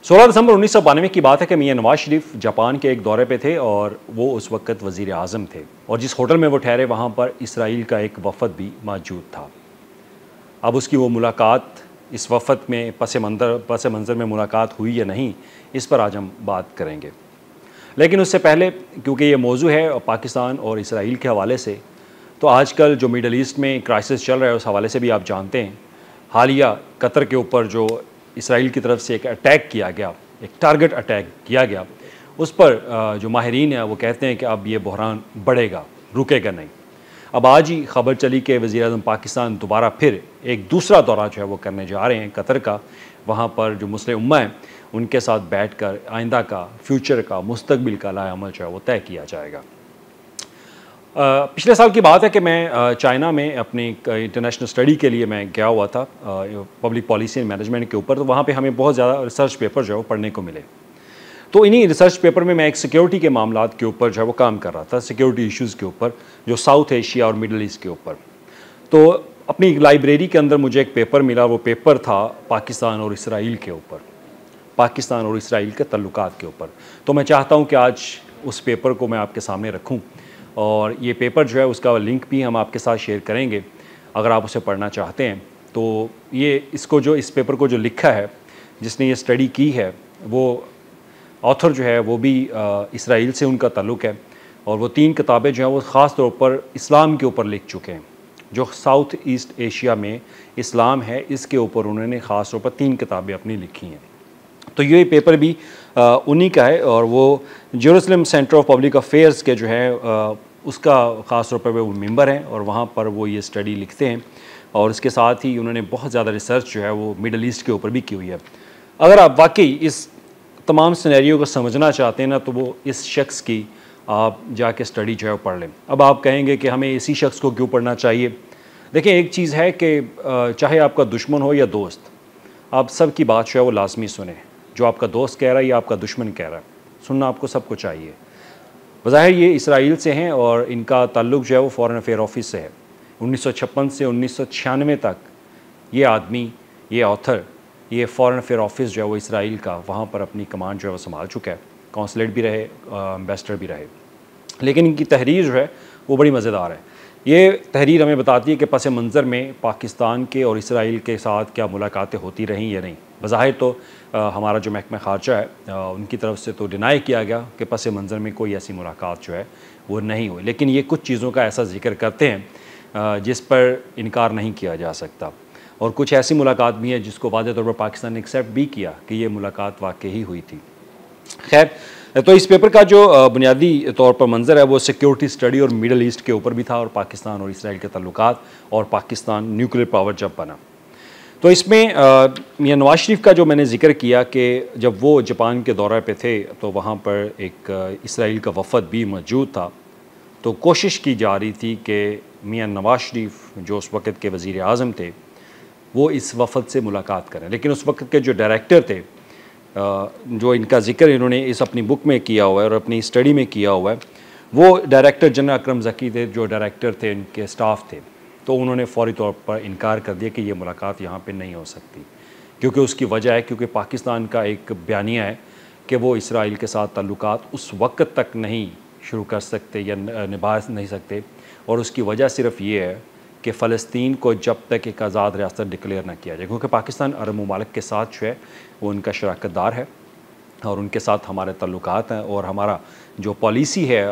16 दिसंबर 1992 की बात है कि मियां नवाज शरीफ जापान के एक दौरे पे थे और वो उस वक्त वज़ीर आज़म थे और जिस होटल में वो ठहरे वहाँ पर इसराइल का एक वफ़द भी मौजूद था। अब उसकी वो मुलाकात इस वफ़द में पस मंज़र में मुलाकात हुई या नहीं, इस पर आज हम बात करेंगे। लेकिन उससे पहले, क्योंकि ये मौजू है पाकिस्तान और इसराइल के हवाले से, तो आजकल जो मिडल ईस्ट में क्राइसिस चल रहा है उस हवाले से भी आप जानते हैं। हालिया कतर के ऊपर जो इसराइल की तरफ से एक अटैक किया गया, एक टारगेट अटैक किया गया, उस पर जो माहिरीन हैं वो कहते हैं कि अब ये बहरान बढ़ेगा, रुकेगा नहीं। अब आज ही खबर चली कि वज़ीर-ए-आज़म पाकिस्तान दोबारा फिर एक दूसरा दौरा जो है वो करने जा रहे हैं कतर का। वहाँ पर जो मुस्लिम उम्मा है उनके साथ बैठकर आइंदा का, फ्यूचर का, मुस्तकबिल का लाएअमल जो है वो तय किया जाएगा। पिछले साल की बात है कि मैं चाइना में अपनी इंटरनेशनल स्टडी के लिए मैं गया हुआ था पब्लिक पॉलिसी एंड मैनेजमेंट के ऊपर। तो वहाँ पे हमें बहुत ज़्यादा रिसर्च पेपर जो है वो पढ़ने को मिले। तो इन्हीं रिसर्च पेपर में मैं एक सिक्योरिटी के मामलात के ऊपर जो है वो काम कर रहा था, सिक्योरिटी इश्यूज़ के ऊपर, जो साउथ एशिया और मिडल ईस्ट के ऊपर। तो अपनी लाइब्रेरी के अंदर मुझे एक पेपर मिला, वो पेपर था पाकिस्तान और इसराइल के ऊपर, पाकिस्तान और इसराइल के तल्लुकात के ऊपर। तो मैं चाहता हूँ कि आज उस पेपर को मैं आपके सामने रखूँ और ये पेपर जो है उसका लिंक भी हम आपके साथ शेयर करेंगे अगर आप उसे पढ़ना चाहते हैं। तो ये इस पेपर को जो लिखा है, जिसने ये स्टडी की है, वो ऑथर जो है वो भी इसराइल से उनका ताल्लुक़ है और वो 3 किताबें जो हैं वो ख़ास तौर पर इस्लाम के ऊपर लिख चुके हैं। जो साउथ ईस्ट एशिया में इस्लाम है, इसके ऊपर उन्होंने ख़ास तौर पर 3 किताबें अपनी लिखी हैं। तो ये पेपर भी उन्हीं का है और वो Jerusalem centre of public affairs के जो है उसका ख़ास तौर पर वो मेंबर हैं और वहाँ पर वो ये स्टडी लिखते हैं। और इसके साथ ही उन्होंने बहुत ज़्यादा रिसर्च जो है वो मिडल ईस्ट के ऊपर भी की हुई है। अगर आप वाकई इस तमाम सिनेरियो को समझना चाहते हैं ना, तो वो इस शख्स की आप जाके स्टडी जो है वो पढ़ लें। अब आप कहेंगे कि हमें इसी शख्स को क्यों पढ़ना चाहिए? देखिए, एक चीज़ है कि चाहे आपका दुश्मन हो या दोस्त, आप सब की बात जो है वो लाजमी सुने। जो आपका दोस्त कह रहा है या आपका दुश्मन कह रहा है, सुनना आपको सबको चाहिए। बज़ाहिर ये इसराइल से हैं और इनका ताल्लुक़ जो है वो फ़ॉरेन अफेयर ऑफिस से है। 1956 से 1996 तक ये आदमी, ये ऑथर, ये फ़ॉरेन अफेयर ऑफिस जो है वो इसराइल का, वहाँ पर अपनी कमांड जो है वो संभाल चुका है। कौंसलेट भी रहे, एम्बेसडर भी रहे। लेकिन इनकी तहरीर जो है वो बड़ी मज़ेदार है। ये तहरीर हमें बताती है कि पस मंज़र में पाकिस्तान के और इसराइल के साथ क्या मुलाकातें होती रहीं या नहीं। बज़ाहिर तो हमारा जो महकमा ख़ारजा है उनकी तरफ से तो डिनाई किया गया कि पस मंज़र में कोई ऐसी मुलाकात जो है वो नहीं हुई। लेकिन ये कुछ चीज़ों का ऐसा ज़िक्र करते हैं जिस पर इनकार नहीं किया जा सकता और कुछ ऐसी मुलाकात भी है जिसको वाज़ेह तौर पर पाकिस्तान ने एक्सेप्ट भी किया कि ये मुलाकात वाकई ही हुई थी। खैर, तो इस पेपर का जो बुनियादी तौर पर मंज़र है वो सिक्योरिटी स्टडी और मिडल ईस्ट के ऊपर भी था और पाकिस्तान और इसराइल के तल्लुकात और पाकिस्तान न्यूक्लियर पावर जब बना। तो इसमें मियां नवाज शरीफ का जो मैंने ज़िक्र किया कि जब वो जापान के दौरे पे थे तो वहाँ पर एक इसराइल का वफ़द भी मौजूद था। तो कोशिश की जा रही थी कि मियां नवाज शरीफ जो उस वक़्त के वज़ीर आज़म थे वो इस वफ़द से मुलाकात करें। लेकिन उस वक़्त के जो डायरेक्टर थे, जो इनका ज़िक्र इन्होंने इस अपनी बुक में किया हुआ है और अपनी स्टडी में किया हुआ है, वो डायरेक्टर जनरल अकरम ज़की थे, जो डायरेक्टर थे, इनके स्टाफ थे। तो उन्होंने फ़ौरी तौर पर इनकार कर दिया कि ये मुलाकात यहाँ पे नहीं हो सकती, क्योंकि उसकी वजह है क्योंकि पाकिस्तान का एक बयानिया है कि वो इसराइल के साथ ताल्लुकात उस वक़्त तक नहीं शुरू कर सकते या निभा नहीं सकते। और उसकी वजह सिर्फ़ ये है कि फ़लस्तीन को जब तक एक आज़ाद रियासत डिक्लेयर ना किया जाए, क्योंकि पाकिस्तान अरब ममालिक के साथ जो है वो उनका शराकतदार है और उनके साथ हमारे ताल्लुकात हैं और हमारा जो पॉलिसी है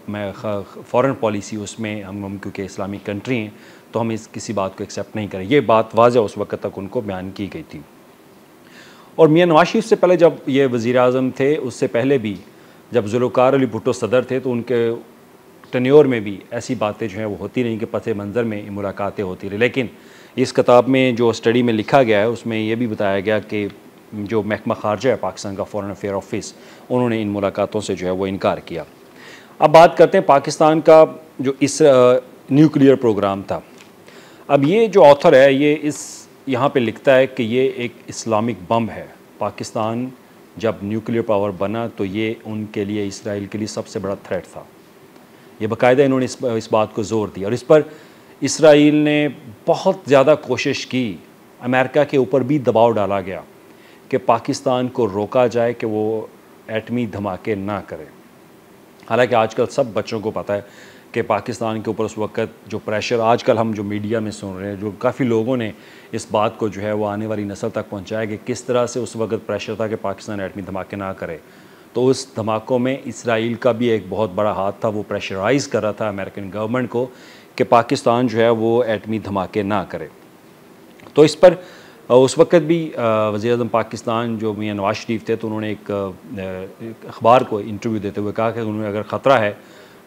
फ़ॉरेन पॉलिसी, उसमें हम क्योंकि इस्लामिक कंट्री हैं तो हम किसी बात को एक्सेप्ट नहीं करें। ये बात वाज़ेह उस वक़्त तक उनको बयान की गई थी। और मियां नवाज शरीफ से पहले जब ये वज़ीर आज़म थे, उससे पहले भी जब ज़ुल्फ़िकार अली भुट्टो सदर थे, तो उनके टेन्योर में भी ऐसी बातें जो हैं वो होती रहीं कि पस मंज़र में मुलाकातें होती रहीं। लेकिन इस किताब में जो स्टडी में लिखा गया है उसमें ये भी बताया गया कि जो महकमा ख़ारजा है पाकिस्तान का, फ़ॉरेन अफेयर ऑफिस, उन्होंने इन मुलाकातों से जो है वो इनकार किया। अब बात करते हैं पाकिस्तान का जो इस न्यूक्लियर प्रोग्राम था। अब ये जो ऑथर है ये यहाँ पे लिखता है कि ये एक इस्लामिक बम है। पाकिस्तान जब न्यूक्लियर पावर बना तो ये उनके लिए, इसराइल के लिए सबसे बड़ा थ्रेट था। ये बाकायदा इन्होंने इस बात को ज़ोर दिया और इस पर इसराइल ने बहुत ज़्यादा कोशिश की, अमेरिका के ऊपर भी दबाव डाला गया कि पाकिस्तान को रोका जाए कि वो एटमी धमाके ना करे। हालांकि आजकल सब बच्चों को पता है कि पाकिस्तान के ऊपर उस वक्त जो प्रेशर आजकल हम जो मीडिया में सुन रहे हैं, जो काफ़ी लोगों ने इस बात को जो है वो आने वाली नस्ल तक पहुंचाया कि किस तरह से उस वक्त प्रेशर था कि पाकिस्तान एटमी धमाके ना करे। तो उस धमाकों में इसराइल का भी एक बहुत बड़ा हाथ था, वो प्रेशराइज़ कर रहा था अमेरिकन गवर्नमेंट को कि पाकिस्तान जो है वो एटमी धमाके ना करे। तो इस पर उस वक्त भी वज़ीर-ए-आज़म पाकिस्तान जो मियां नवाज शरीफ थे, तो उन्होंने एक अखबार को इंटरव्यू देते हुए कहा कि उन्हें अगर ख़तरा है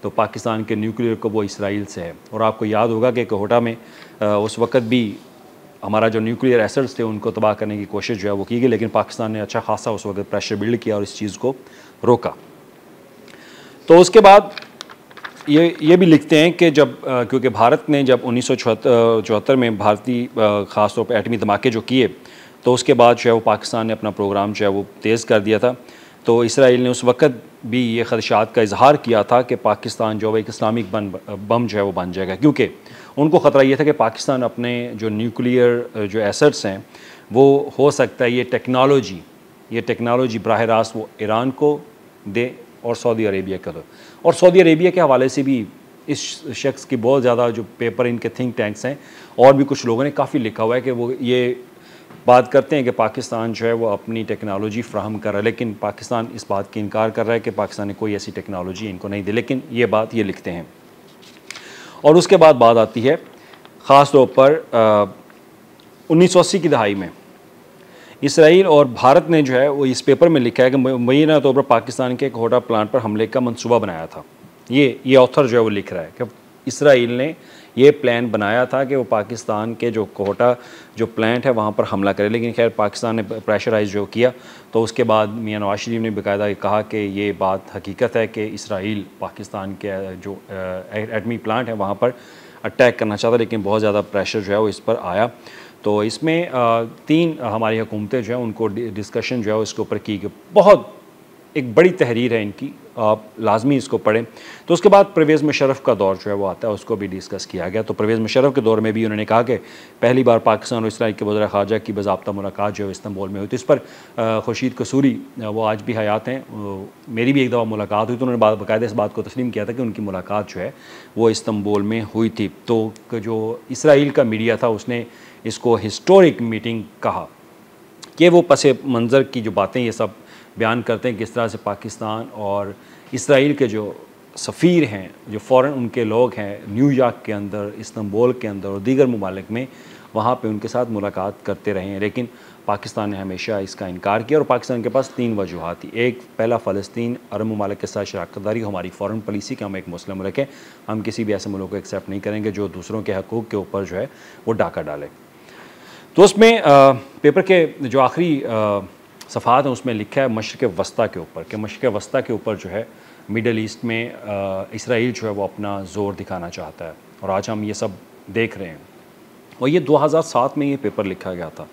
तो पाकिस्तान के न्यूक्लियर को वो इसराइल से है। और आपको याद होगा कि कोहटा में उस वक्त भी हमारा जो न्यूक्लियर एसेट्स थे उनको तबाह करने की कोशिश जो है वो की गई, लेकिन पाकिस्तान ने अच्छा खासा उस वक्त प्रेशर बिल्ड किया और इस चीज़ को रोका। तो उसके बाद ये भी लिखते हैं कि जब क्योंकि भारत ने जब 1974 में भारतीय ख़ास तौर पर एटमी धमाके जो किए, तो उसके बाद जो है वो पाकिस्तान ने अपना प्रोग्राम जो है वो तेज़ कर दिया था। तो इसराइल ने उस वक्त भी ये ख़दशात का इजहार किया था कि पाकिस्तान जो है एक इस्लामिक बम जो है वो बन जाएगा, क्योंकि उनको ख़तरा ये था कि पाकिस्तान अपने जो न्यूक्लियर जो एसेट्स हैं वो हो सकता है ये टेक्नोलॉजी बराह रास्त वो ईरान को दे और सऊदी अरेबिया का दो। और सऊदी अरेबिया के हवाले से भी इस शख्स की बहुत ज़्यादा जो पेपर इनके थिंक टैंक्स हैं और भी कुछ लोगों ने काफ़ी लिखा हुआ है कि वो ये बात करते हैं कि पाकिस्तान जो है वो अपनी टेक्नोलॉजी फ्राहम कर रहा है, लेकिन पाकिस्तान इस बात की इनकार कर रहा है कि पाकिस्तान ने कोई ऐसी टेक्नोलॉजी इनको नहीं दी, लेकिन ये बात ये लिखते हैं। और उसके बाद बात आती है ख़ास तौर पर 1980 की दहाई में इसराइल और भारत ने जो है वो इस पेपर में लिखा है कि मुबैना तौर पर पाकिस्तान के कोहटा प्लांट पर हमले का मंसूबा बनाया था। ये ऑथर जो है वो लिख रहा है कि इसराइल ने ये प्लान बनाया था कि वो पाकिस्तान के जो कोहटा जो प्लांट है वहाँ पर हमला करे, लेकिन खैर पाकिस्तान ने प्रेशराइज जो किया तो उसके बाद मियां नवाज शरीफ ने बाकायदा कहा कि ये बात हकीकत है कि इसराइल पाकिस्तान के जो एटमी प्लांट है वहाँ पर अटैक करना चाहता, लेकिन बहुत ज़्यादा प्रेशर जो है वो इस पर आया। तो इसमें 3 हमारी हुकूमतें जो है उनको डिस्कशन जो है इसके ऊपर की गई। बहुत एक बड़ी तहरीर है इनकी, आप लाजमी इसको पढ़ें। तो उसके बाद परवेज़ मुशर्रफ का दौर जो है वो आता है, उसको भी डिस्कस किया गया। तो परवेज़ मुशर्रफ के दौर में भी उन्होंने कहा कि पहली बार पाकिस्तान और इसराइल के वज़ीर ख़ारजा की बाज़ाब्ता मुलाकात जो है इस्तांबुल में हुई। तो इस पर खुर्शीद कसूरी वो आज भी हयात हैं, मेरी भी एक दफ़ा मुलाकात हुई, तो उन्होंने बाकायदा इस बात को तस्लीम किया था कि उनकी मुलाकात जो है वो इस्तांबुल में हुई थी। तो जो इसराइल का मीडिया था उसने इसको हिस्टोरिक मीटिंग कहा कि वो पस मंज़र की जो बातें ये सब बयान करते हैं किस तरह से पाकिस्तान और इसराइल के जो सफ़ीर हैं, जो फ़ॉरेन उनके लोग हैं न्यूयॉर्क के अंदर, इस्तांबुल के अंदर और दीगर ममालिक में, वहाँ पे उनके साथ मुलाकात करते रहे हैं। लेकिन पाकिस्तान ने हमेशा इसका इनकार किया और पाकिस्तान के पास 3 वजूहात थी। एक, पहला फ़लस्तीन अरब ममालिक के साथ शराकतदारी, हमारी फ़ॉरेन पॉलिसी कि हम एक मुस्लिम मुल्क है, हम किसी भी ऐसे मुल्क को एक्सेप्ट नहीं करेंगे जो दूसरों के हकूक़ के ऊपर जो है वो डाका डाले। तो उसमें पेपर के जो आखिरी सफ़ात हैं उसमें लिखा है मशरिक़ वस्ता के ऊपर, कि मशरिक़ वस्ता के ऊपर जो है मिडल ईस्ट में इसराइल जो है वो अपना ज़ोर दिखाना चाहता है, और आज हम ये सब देख रहे हैं। और ये 2007 में ये पेपर लिखा गया था,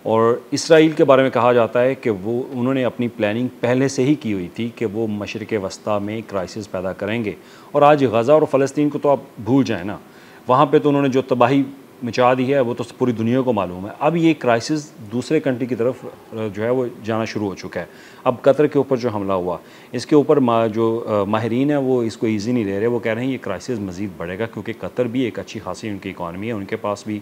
और इसराइल के बारे में कहा जाता है कि वो उन्होंने अपनी प्लानिंग पहले से ही की हुई थी कि वो मशरिक़ वस्ता में क्राइसिस पैदा करेंगे। और आज गज़ा और फ़लस्तीन को तो आप भूल जाएँ ना, वहाँ पे तो उन्होंने जो तबाही मचा दी है वो तो पूरी दुनिया को मालूम है। अब ये क्राइसिस दूसरे कंट्री की तरफ जो है वो जाना शुरू हो चुका है। अब कतर के ऊपर जो हमला हुआ, इसके ऊपर जो माहिरीन है वो इसको ईजी नहीं ले रहे, वो कह रहे हैं ये क्राइसिस मज़ीद बढ़ेगा, क्योंकि कतर भी एक अच्छी खासी उनकी इकॉनमी है, उनके पास भी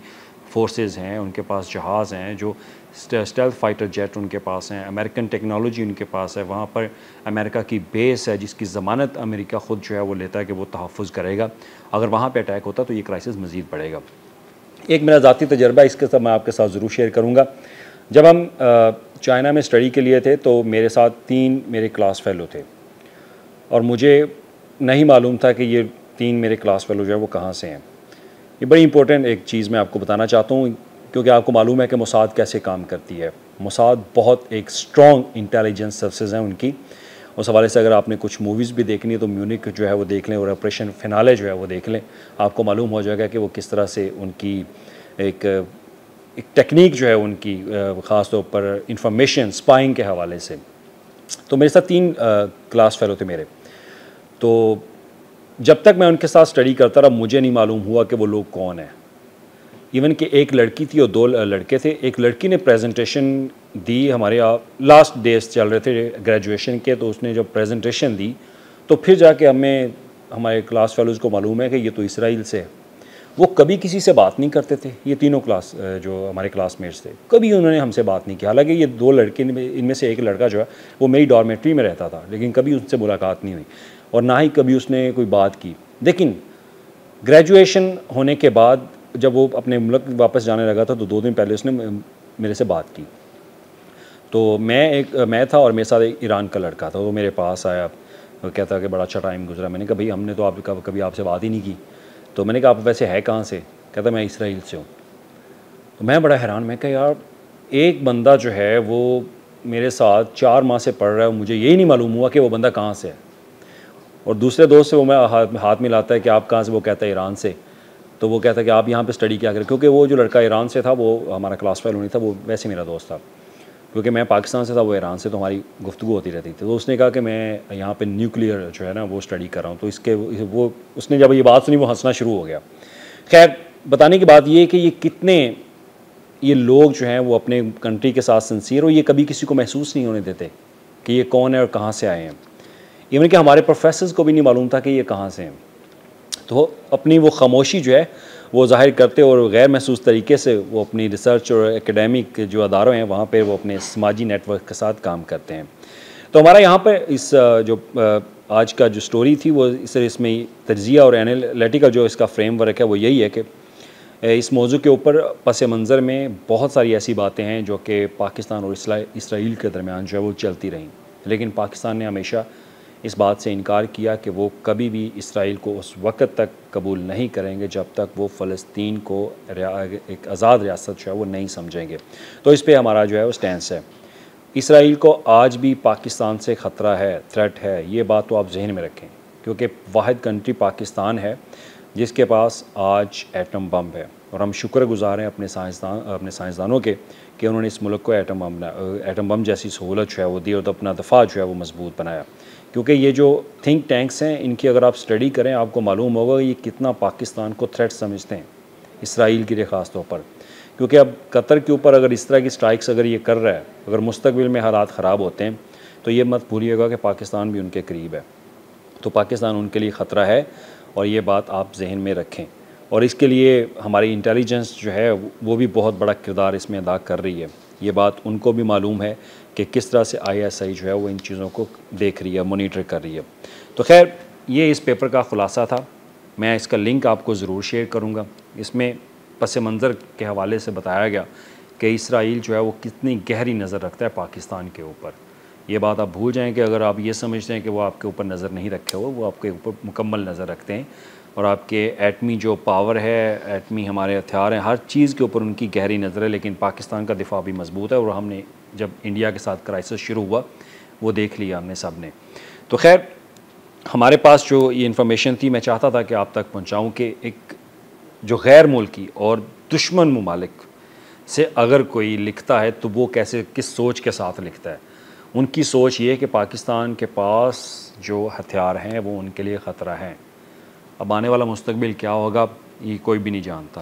फोर्सेस हैं, उनके पास जहाज़ हैं, जो स्टेल्थ फाइटर जेट उनके पास हैं, अमेरिकन टेक्नोलॉजी उनके पास है, वहाँ पर अमेरिका की बेस है जिसकी ज़मानत अमेरिका ख़ुद जो है वो लेता है कि वो तहफ़्फ़ुज़ करेगा। अगर वहाँ पर अटैक होता तो ये क्राइसिस मज़ीद बढ़ेगा। एक मेरा ज़ाती तजर्बा इसके साथ मैं आपके साथ ज़रूर शेयर करूँगा। जब हम चाइना में स्टडी के लिए थे तो मेरे साथ 3 मेरे क्लास फ़ेलो थे, और मुझे नहीं मालूम था कि ये 3 मेरे क्लास फ़ेलो जो है वो कहाँ से हैं। ये बड़ी इंपॉर्टेंट एक चीज़ मैं आपको बताना चाहता हूँ, क्योंकि आपको मालूम है कि मोसाद कैसे काम करती है। मोसाद बहुत एक स्ट्रॉन्ग इंटेलिजेंस सर्विसेज हैं उनकी। उस हवाले से अगर आपने कुछ मूवीज़ भी देखनी है तो म्यूनिक जो है वो देख लें, और ऑपरेशन फिनाले जो है वो देख लें, आपको मालूम हो जाएगा कि वो किस तरह से उनकी एक टेक्निक जो है उनकी ख़ास तौर पर इंफॉर्मेशन स्पाइंग के हवाले से। तो मेरे साथ 3 क्लास फेलो थे मेरे। तो जब तक मैं उनके साथ स्टडी करता रहा मुझे नहीं मालूम हुआ कि वो लोग कौन हैं। इवन कि एक लड़की थी और 2 लड़के थे। एक लड़की ने प्रेजेंटेशन दी, हमारे लास्ट डेज चल रहे थे ग्रेजुएशन के, तो उसने जब प्रेजेंटेशन दी तो फिर जाके हमें हमारे क्लास फेलोज़ को मालूम है कि ये तो इसराइल से है। वो कभी किसी से बात नहीं करते थे, ये तीनों जो हमारे क्लासमेट्स थे, कभी उन्होंने हमसे बात नहीं की। हालांकि ये 2 लड़के, इनमें से एक लड़का जो है वो मेरी डॉर्मेट्री में रहता था, लेकिन कभी उससे मुलाकात नहीं हुई और ना ही कभी उसने कोई बात की। लेकिन ग्रेजुएशन होने के बाद जब वो अपने मुल्क वापस जाने लगा था तो 2 दिन पहले उसने मेरे से बात की। तो मैं था और मेरे साथ एक ईरान का लड़का था। वो मेरे पास आया, वो कहता कि बड़ा अच्छा टाइम गुजरा। मैंने कहा भाई हमने तो आप कभी आपसे बात ही नहीं की। तो मैंने कहा आप वैसे है कहाँ से? कहता मैं इसराइल से हूँ। तो मैं बड़ा हैरान, मैं कहा यार एक बंदा जो है वो मेरे साथ 4 माह से पढ़ रहा है, मुझे यही नहीं मालूम हुआ कि वो बंदा कहाँ से है। और दूसरे दोस्त से वो मैं हाथ मिलाता है कि आप कहाँ से, वो कहता है ईरान से। तो वो कहता है कि आप यहाँ पे स्टडी क्या करें, क्योंकि वो जो लड़का ईरान से था वो हमारा क्लास फेलो नहीं था, वो वैसे मेरा दोस्त था। क्योंकि मैं पाकिस्तान से था, वो ईरान से, तो हमारी गुफ्तगू होती रहती थी। तो उसने कहा कि मैं यहाँ पे न्यूक्लियर जो है ना वो स्टडी कर रहा हूँ। तो वो उसने जब ये बात सुनी वो हंसना शुरू हो गया। खैर, बताने की बात ये है कि ये लोग जो हैं वो अपने कंट्री के साथ सिंसियर, और ये कभी किसी को महसूस नहीं होने देते कि ये कौन है और कहाँ से आए हैं। इवन कि हमारे प्रोफेसर्स को भी नहीं मालूम था कि ये कहाँ से हैं। तो अपनी वो खामोशी जो है वो ज़ाहिर करते और गैर महसूस तरीके से वो अपनी रिसर्च और एकेडमिक जो अदारों हैं वहाँ पर वो अपने समाजी नेटवर्क के साथ काम करते हैं। तो हमारा यहाँ पर इस जो आज का जो स्टोरी थी वो इसमें तज्ज़िया और एनालिटिकल जो इसका फ्रेमवर्क है वो यही है कि इस मौजू के ऊपर पस मंज़र में बहुत सारी ऐसी बातें हैं जो कि पाकिस्तान और इसराइल के दरमियान जो है वो चलती रहीं, लेकिन पाकिस्तान ने हमेशा इस बात से इनकार किया कि वो कभी भी इसराइल को उस वक़्त तक कबूल नहीं करेंगे जब तक वो फ़लस्तीन को एक आज़ाद रियासत जो है वो नहीं समझेंगे। तो इस पर हमारा जो है वो स्टैंस है। इसराइल को आज भी पाकिस्तान से ख़तरा है, थ्रेट है, ये बात तो आप जहन में रखें, क्योंकि वाहिद कंट्री पाकिस्तान है जिसके पास आज एटम बम है। और हम शुक्रगुज़ार हैं अपने साइंसदानों के कि उन्होंने इस मुल्क को एटम बम जैसी सहूलत जो है वो दी और अपना दफ़ा जो है वो मजबूत बनाया। क्योंकि ये जो थिंक टैंक्स हैं इनकी अगर आप स्टडी करें आपको मालूम होगा ये कितना पाकिस्तान को थ्रेट समझते हैं, इसराइल के लिए ख़ास तौर पर। क्योंकि अब कतर के ऊपर अगर इस तरह की स्ट्राइक्स अगर ये कर रहा है, अगर मुस्तकबिल में हालात ख़राब होते हैं तो ये मत भूलिएगा कि पाकिस्तान भी उनके करीब है। तो पाकिस्तान उनके लिए ख़तरा है और ये बात आप जहन में रखें। और इसके लिए हमारी इंटेलिजेंस जो है वो भी बहुत बड़ा किरदार इसमें अदा कर रही है। ये बात उनको भी मालूम है कि किस तरह से ISI जो है वो इन चीज़ों को देख रही है, मोनीटर कर रही है। तो खैर ये इस पेपर का ख़ुलासा था। मैं इसका लिंक आपको ज़रूर शेयर करूँगा। इसमें पस मंज़र के हवाले से बताया गया कि इसराइल जो है वो कितनी गहरी नज़र रखता है पाकिस्तान के ऊपर। ये बात आप भूल जाएँ कि अगर आप ये समझते हैं कि वो आपके ऊपर नज़र नहीं रखे हुए, वो आपके ऊपर मुकम्मल नज़र रखते हैं। और आपके एटमी जो पावर है, एटमी हमारे हथियार हैं, हर चीज़ के ऊपर उनकी गहरी नज़र है। लेकिन पाकिस्तान का दिफा भी मजबूत है और हमने जब इंडिया के साथ क्राइसिस शुरू हुआ वो देख लिया हमने सब ने। तो खैर हमारे पास जो ये इन्फॉर्मेशन थी मैं चाहता था कि आप तक पहुँचाऊँ कि एक जो गैर मुल्की और दुश्मन ममालिक से अगर कोई लिखता है तो वो कैसे, किस सोच के साथ लिखता है। उनकी सोच ये है कि पाकिस्तान के पास जो हथियार हैं वो उनके लिए ख़तरा है। अब आने वाला मुस्तकबिल क्या होगा ये कोई भी नहीं जानता।